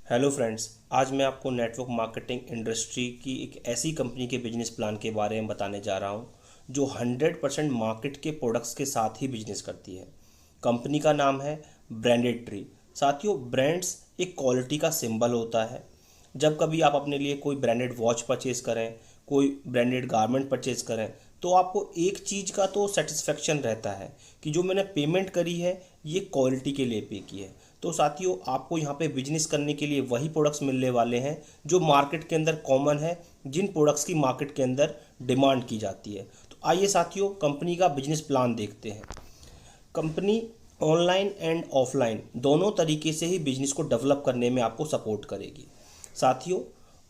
Hello friends. आज मैं आपको नेटवर्क मार्केटिंग इंडस्ट्री की एक ऐसी कंपनी के बिजनेस प्लान के बारे में बताने जा रहा हूं जो 100% मार्केट के प्रोडक्ट्स के साथ ही बिजनेस करती है। कंपनी का नाम है ब्रांडेड ट्री। साथियों, ब्रांड्स एक क्वालिटी का सिंबल होता है। जब कभी आप अपने लिए कोई ब्रांडेड वॉच परचेज़ करें, कोई ब्रांडेड गारमेंट परचेज़ करें, तो आपको एक चीज़ का तो सेटिस्फेक्शन रहता है कि जो मैंने पेमेंट करी है ये क्वालिटी के लिए पे की है। तो साथियों, आपको यहाँ पे बिजनेस करने के लिए वही प्रोडक्ट्स मिलने वाले हैं जो मार्केट के अंदर कॉमन है, जिन प्रोडक्ट्स की मार्केट के अंदर डिमांड की जाती है। तो आइए साथियों, कंपनी का बिजनेस प्लान देखते हैं। कंपनी ऑनलाइन एंड ऑफलाइन दोनों तरीके से ही बिजनेस को डेवलप करने में आपको सपोर्ट करेगी। साथियों,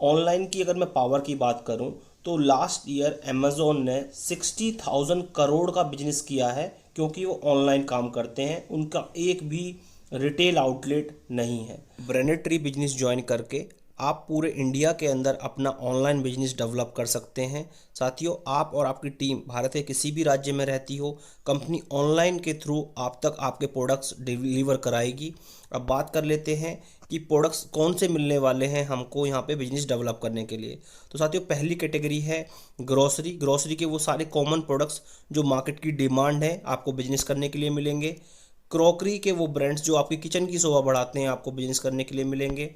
ऑनलाइन की अगर मैं पावर की बात करूं तो लास्ट ईयर अमेज़ॉन ने 60,000 करोड़ का बिजनेस किया है, क्योंकि वो ऑनलाइन काम करते हैं, उनका एक भी रिटेल आउटलेट नहीं है। ब्रांडेड ट्री बिजनेस ज्वाइन करके आप पूरे इंडिया के अंदर अपना ऑनलाइन बिजनेस डेवलप कर सकते हैं। साथियों, आप और आपकी टीम भारत के किसी भी राज्य में रहती हो, कंपनी ऑनलाइन के थ्रू आप तक आपके प्रोडक्ट्स डिलीवर कराएगी। अब बात कर लेते हैं कि प्रोडक्ट्स कौन से मिलने वाले हैं हमको यहाँ पे बिजनेस डेवलप करने के लिए। तो साथियों, पहली कैटेगरी है ग्रोसरी। ग्रोसरी के वो सारे कॉमन प्रोडक्ट्स जो मार्केट की डिमांड है आपको बिजनेस करने के लिए मिलेंगे। क्रॉकरी के वो ब्रांड्स जो आपकी किचन की शोभा बढ़ाते हैं आपको बिजनेस करने के लिए मिलेंगे।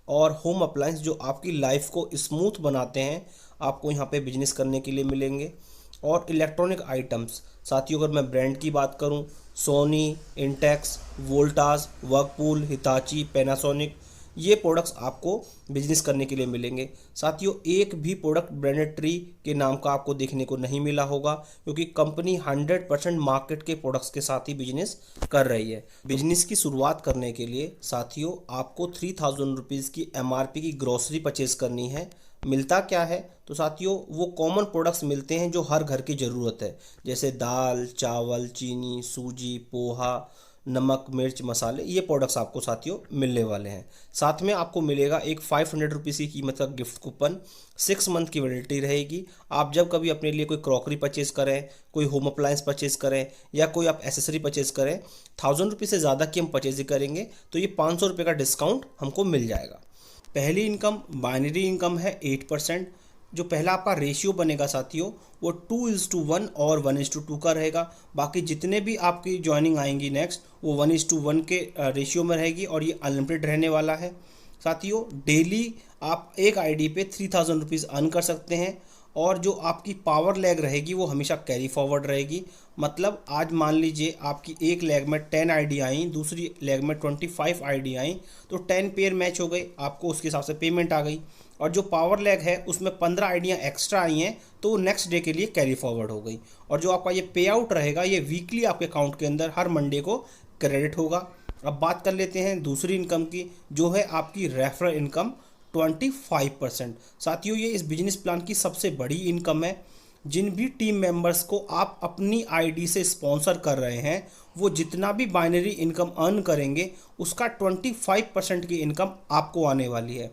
और होम अप्लायंस जो आपकी लाइफ को स्मूथ बनाते हैं आपको यहाँ पे बिजनेस करने के लिए मिलेंगे। और इलेक्ट्रॉनिक आइटम्स, साथियों अगर मैं ब्रांड की बात करूँ, Sony, Intex, Voltas, Whirlpool, Hitachi, Panasonic, ये प्रोडक्ट्स आपको बिजनेस करने के लिए मिलेंगे। साथियों, एक भी प्रोडक्ट ब्रांडेड ट्री के नाम का आपको देखने को नहीं मिला होगा, क्योंकि कंपनी 100% मार्केट के प्रोडक्ट्स के साथ ही बिजनेस कर रही है। बिजनेस की शुरुआत करने के लिए साथियों आपको 3000 रुपीज़ की MRP की ग्रोसरी परचेज करनी है। मिलता क्या है? तो साथियों, वो कॉमन प्रोडक्ट्स मिलते हैं जो हर घर की ज़रूरत है, जैसे दाल, चावल, चीनी, सूजी, पोहा, नमक, मिर्च, मसाले, ये प्रोडक्ट्स आपको साथियों मिलने वाले हैं। साथ में आपको मिलेगा एक 500 रुपीज़ की कीमत का गिफ्ट कूपन। 6 मंथ की वैलिडिटी रहेगी। आप जब कभी अपने लिए कोई क्रॉकरी परचेज़ करें, कोई होम अप्लायंस परचेज़ करें या कोई आप एसेसरी परचेज़ करें, 1000 रुपीज़ से ज़्यादा की हम परचेज करेंगे तो ये 500 रुपये का डिस्काउंट हमको मिल जाएगा। पहली इनकम बाइनरी इनकम है 8%। जो पहला आपका रेशियो बनेगा साथियों वो 2:1 और 1:2 का रहेगा। बाकी जितने भी आपकी ज्वाइनिंग आएंगी नेक्स्ट वो 1:1 के रेशियो में रहेगी और ये अनलिमिटेड रहने वाला है। साथियों, डेली आप एक आईडी पे 3000 रुपीज़ अर्न कर सकते हैं और जो आपकी पावर लैग रहेगी वो हमेशा कैरी फॉरवर्ड रहेगी। मतलब आज मान लीजिए आपकी एक लेग में 10 आईडी आई, दूसरी लेग में 25 आईडी आई, तो 10 पेयर मैच हो गए, आपको उसके हिसाब से पेमेंट आ गई। और जो पावर लैग है उसमें 15 आईडियाँ एक्स्ट्रा आई हैं तो वो नेक्स्ट डे के लिए कैरी फॉरवर्ड हो गई। और जो आपका ये पे आउट रहेगा ये वीकली आपके अकाउंट के अंदर हर मंडे को क्रेडिट होगा। अब बात कर लेते हैं दूसरी इनकम की, जो है आपकी रेफरल इनकम 25%। साथियों, ये इस बिजनेस प्लान की सबसे बड़ी इनकम है। जिन भी टीम मेंबर्स को आप अपनी आईडी से स्पॉन्सर कर रहे हैं वो जितना भी बाइनरी इनकम अर्न करेंगे उसका 25% की इनकम आपको आने वाली है।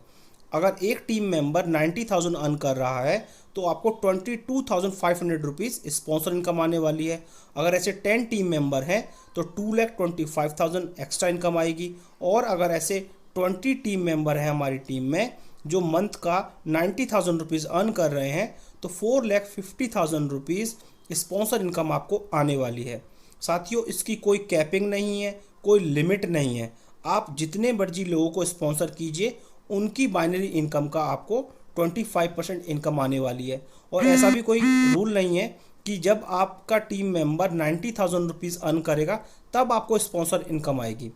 अगर एक टीम मेंबर 90,000 अर्न कर रहा है तो आपको 22,500 रुपीज़ स्पॉन्सर इनकम आने वाली है। अगर ऐसे 10 टीम मेंबर हैं तो 2,25,000 एक्स्ट्रा इनकम आएगी। और अगर ऐसे 20 टीम मेंबर हैं हमारी टीम में जो मंथ का 90,000 रुपीज़ अर्न कर रहे हैं तो 4,50,000 रुपीज़ स्पॉन्सर इनकम आपको आने वाली है। साथियों, इसकी कोई कैपिंग नहीं है, कोई लिमिट नहीं है। आप जितने मर्जी लोगों को स्पॉन्सर कीजिए उनकी बाइनरी इनकम का आपको 25% इनकम आने वाली है। और ऐसा भी कोई रूल नहीं है कि जब आपका टीम मेंबर 90,000 रुपीज़ अर्न करेगा तब आपको स्पॉन्सर इनकम आएगी।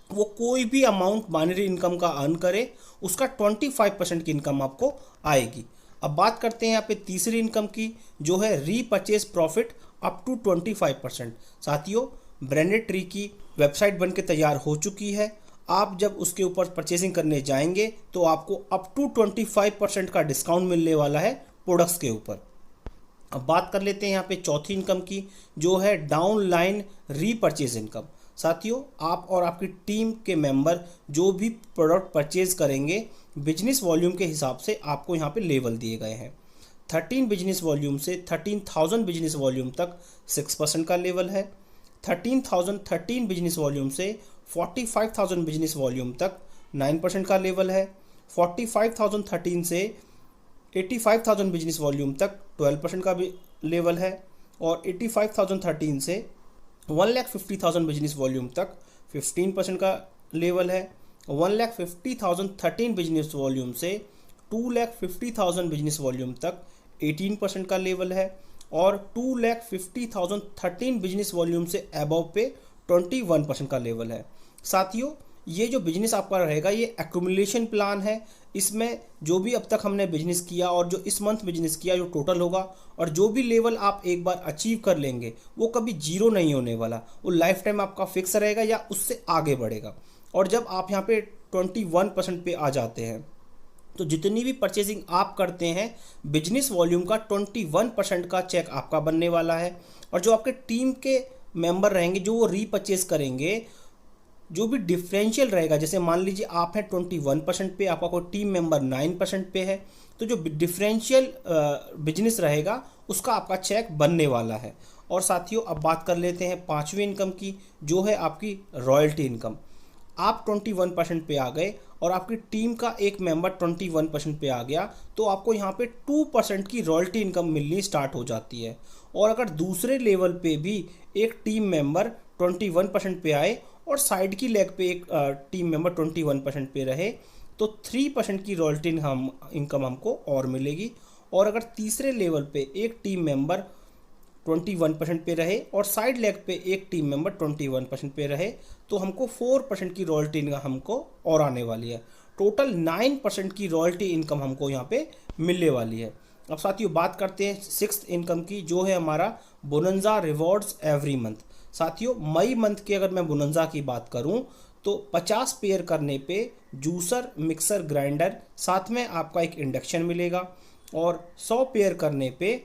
वो कोई भी अमाउंट बाइनरी इनकम का अर्न करे उसका 25% की इनकम आपको आएगी। अब बात करते हैं यहाँ पे तीसरी इनकम की, जो है रीपरचेज प्रॉफिट अप टू 25%। साथियों, ब्रांडेड ट्री की वेबसाइट बन के तैयार हो चुकी है। आप जब उसके ऊपर परचेजिंग करने जाएंगे तो आपको अप टू 25% का डिस्काउंट मिलने वाला है प्रोडक्ट्स के ऊपर। अब बात कर लेते हैं यहाँ पे चौथी इनकम की, जो है डाउनलाइन रीपरचेज इनकम। साथियों, आप और आपकी टीम के मेंबर जो भी प्रोडक्ट परचेज करेंगे बिजनेस वॉल्यूम के हिसाब से आपको यहाँ पे लेवल दिए गए हैं। 13 बिजनेस वॉल्यूम से 13,000 बिजनेस वॉल्यूम तक 6% का लेवल है। 13,013 बिजनेस वॉल्यूम से 45,000 बिजनेस वॉल्यूम तक 9% का लेवल है। 45,013 से 85,000 बिजनेस वॉल्यूम तक 12% का भी लेवल है। और 85,013 से 1,50,000 बिजनेस वॉल्यूम तक 15% का लेवल है। 1,50,013 बिजनेस वॉल्यूम से 2,50,000 बिजनेस वॉल्यूम तक 18% का लेवल है। और 2,50,013 बिजनेस वॉल्यूम से अबव पे 21% का लेवल है। साथियों, ये जो बिजनेस आपका रहेगा ये एक्यूमुलेशन प्लान है। इसमें जो भी अब तक हमने बिजनेस किया और जो इस मंथ बिजनेस किया जो टोटल होगा, और जो भी लेवल आप एक बार अचीव कर लेंगे वो कभी जीरो नहीं होने वाला, वो लाइफ टाइम आपका फिक्स रहेगा या उससे आगे बढ़ेगा। और जब आप यहाँ पे 21% पे आ जाते हैं तो जितनी भी परचेसिंग आप करते हैं बिजनेस वॉल्यूम का 21% का चेक आपका बनने वाला है। और जो आपके टीम के मेंबर रहेंगे जो वो रीपरचेस करेंगे, जो भी डिफरेंशियल रहेगा, जैसे मान लीजिए आप हैं 21% पे, आपका कोई टीम मेंबर 9% पे है, तो जो डिफरेंशियल बिजनेस रहेगा उसका आपका चेक बनने वाला है। और साथियों, अब बात कर लेते हैं पांचवी इनकम की, जो है आपकी रॉयल्टी इनकम। आप 21% पे आ गए और आपकी टीम का एक मेंबर 21% पे आ गया, तो आपको यहाँ पे 2% की रॉयल्टी इनकम मिलनी स्टार्ट हो जाती है। और अगर दूसरे लेवल पे भी एक टीम मेंबर 21% पे आए और साइड की लेग पे एक टीम मेंबर 21% पे रहे, तो 3% की रॉयल्टी इनकम हमको और मिलेगी। और अगर तीसरे लेवल पे एक टीम मेंबर 21% पे रहे और साइड लेग पे एक टीम मेंबर 21% पे रहे, तो हमको 4% की रॉयल्टी इनकम हमको और आने वाली है। टोटल 9% की रॉयल्टी इनकम हमको यहाँ पे मिलने वाली है। अब साथियों, बात करते हैं सिक्स्थ इनकम की, जो है हमारा बोनंजा रिवॉर्ड्स एवरी मंथ। साथियों, मई मंथ की अगर मैं बोनंजा की बात करूं तो 50 पेयर करने पे जूसर, मिक्सर, ग्राइंडर, साथ में आपका एक इंडक्शन मिलेगा। और 100 पेयर करने पे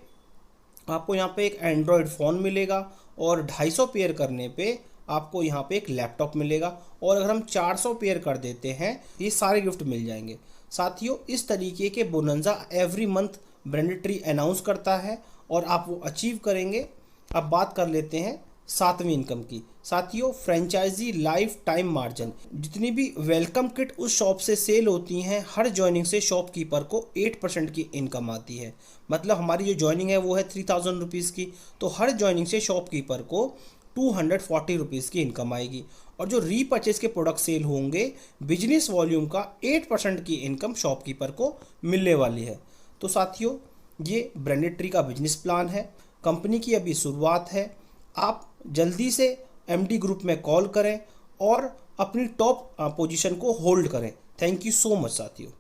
आपको यहाँ पे एक एंड्रॉयड फ़ोन मिलेगा। और 250 पेयर करने पे आपको यहाँ पे एक लैपटॉप मिलेगा। और अगर हम 400 पेयर कर देते हैं, ये सारे गिफ्ट मिल जाएंगे। साथियों, इस तरीके के bonanza every month branded tree announce करता है और आप वो अचीव करेंगे। अब बात कर लेते हैं सातवीं इनकम की। साथियों, फ्रेंचाइजी लाइफ टाइम मार्जिन, जितनी भी वेलकम किट उस शॉप से सेल होती हैं, हर ज्वाइनिंग से शॉपकीपर को 8% की इनकम आती है। मतलब हमारी जो ज्वाइनिंग है वो है 3000 रुपीज़ की, तो हर ज्वाइनिंग से शॉपकीपर को 240 रुपीज़ की इनकम आएगी। और जो रीपरचेज के प्रोडक्ट सेल होंगे, बिजनेस वॉल्यूम का 8% की इनकम शॉपकीपर को मिलने वाली है। तो साथियों, ये ब्रांडेड ट्री का बिजनेस प्लान है। कंपनी की अभी शुरुआत है। आप जल्दी से एमडी ग्रुप में कॉल करें और अपनी टॉप पोजीशन को होल्ड करें। थैंक यू सो मच साथियों।